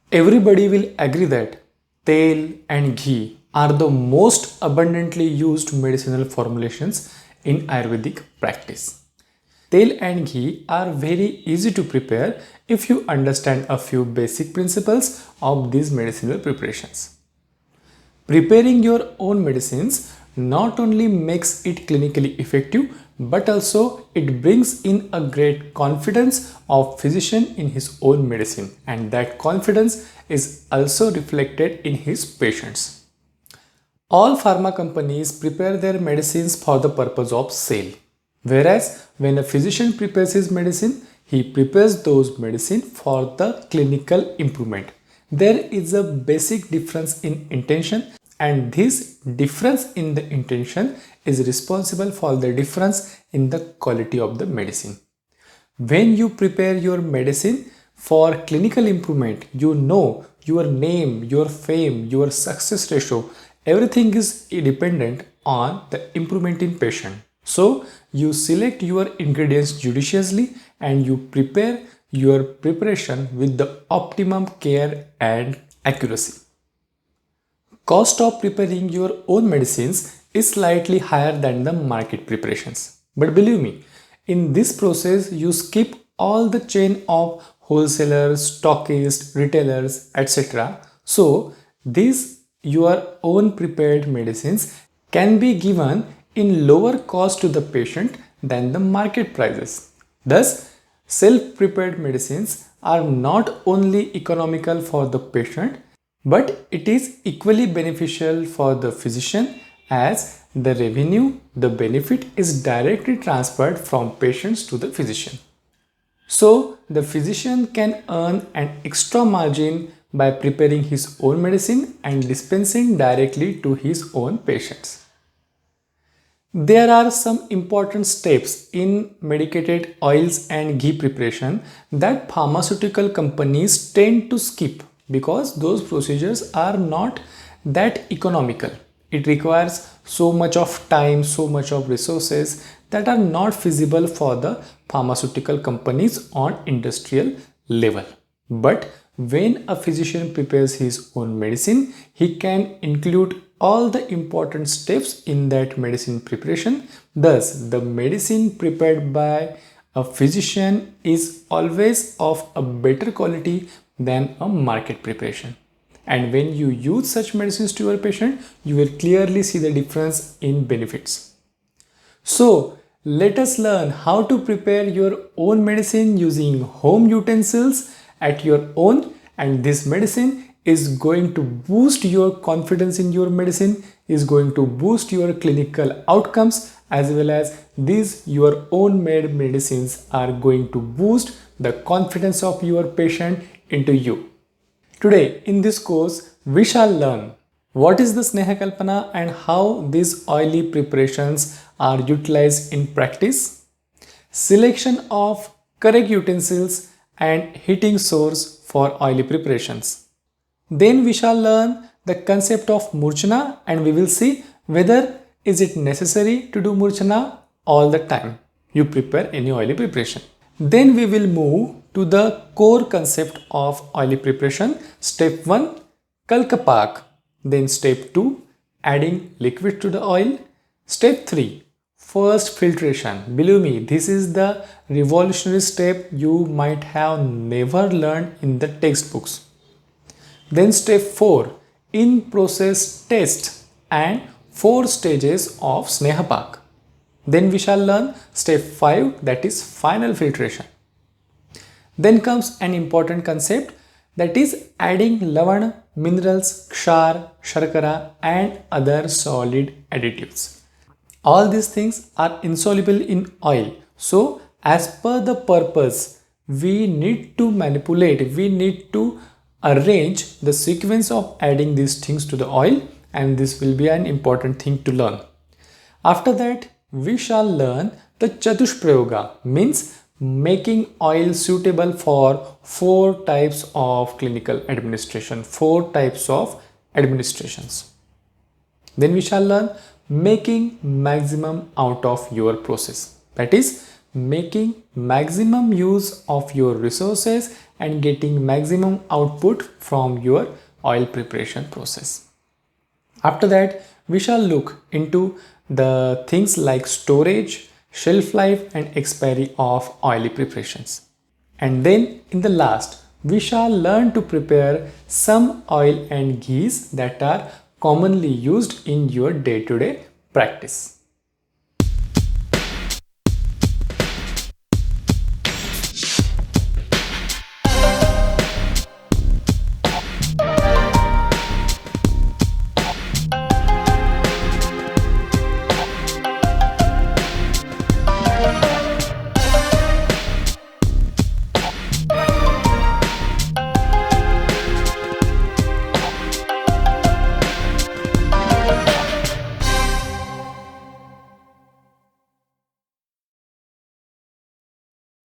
Everybody will agree that tel and ghee are the most abundantly used medicinal formulations in Ayurvedic practice. Tel and ghee are very easy to prepare if you understand a few basic principles of these medicinal preparations. Preparing your own medicines not only makes it clinically effective but also it brings in a great confidence of physician in his own medicine, and that confidence is also reflected in his patients. All pharma companies prepare their medicines for the purpose of sale. Whereas when a physician prepares his medicine, he prepares those medicine for the clinical improvement. There is a basic difference in intention, and this difference in the intention is responsible for the difference in the quality of the medicine. When you prepare your medicine for clinical improvement, you know your name, your fame, your success ratio, everything is dependent on the improvement in patient. So you select your ingredients judiciously and you prepare your preparation with the optimum care and accuracy. Cost of preparing your own medicines is slightly higher than the market preparations. But believe me, in this process you skip all the chain of wholesalers, stockists, retailers, etc. So these your own prepared medicines can be given in lower cost to the patient than the market prices. Thus, self-prepared medicines are not only economical for the patient but it is equally beneficial for the physician as the revenue, the benefit is directly transferred from patients to the physician. So the physician can earn an extra margin by preparing his own medicine and dispensing directly to his own patients. There are some important steps in medicated oils and ghee preparation that pharmaceutical companies tend to skip because those procedures are not that economical. It requires so much of time, so much of resources that are not feasible for the pharmaceutical companies on industrial level. But when a physician prepares his own medicine, he can include all the important steps in that medicine preparation. Thus, the medicine prepared by a physician is always of a better quality than a market preparation. And when you use such medicines to your patient, you will clearly see the difference in benefits. So, let us learn how to prepare your own medicine using home utensils at your own, and this medicine is going to boost your confidence in your medicine, is going to boost your clinical outcomes, as well as these your own made medicines are going to boost the confidence of your patient into you. Today in this course we shall learn what is the Sneha Kalpana and how these oily preparations are utilized in practice, selection of correct utensils and heating source for oily preparations. Then we shall learn the concept of Murchana and we will see whether is it necessary to do Murchana all the time you prepare any oily preparation. Then we will move to the core concept of oily preparation. Step 1, Kalkapak. Then step 2, adding liquid to the oil. Step 3, first filtration. Believe me, this is the revolutionary step you might have never learned in the textbooks. Then step 4, in process test and 4 stages of Snehapak. Then we shall learn step 5, that is final filtration. Then comes an important concept, that is adding lavan, minerals, kshar, sharkara and other solid additives. All these things are insoluble in oil. So as per the purpose, we need to manipulate, we need to arrange the sequence of adding these things to the oil, and this will be an important thing to learn. After that, we shall learn the Chatushprayoga, means making oil suitable for 4 types of clinical administration, 4 types of administrations. Then we shall learn making maximum out of your process, that is making maximum use of your resources and getting maximum output from your oil preparation process. After that, we shall look into the things like storage, shelf life and expiry of oily preparations. And then in the last, we shall learn to prepare some oil and ghees that are commonly used in your day-to-day practice.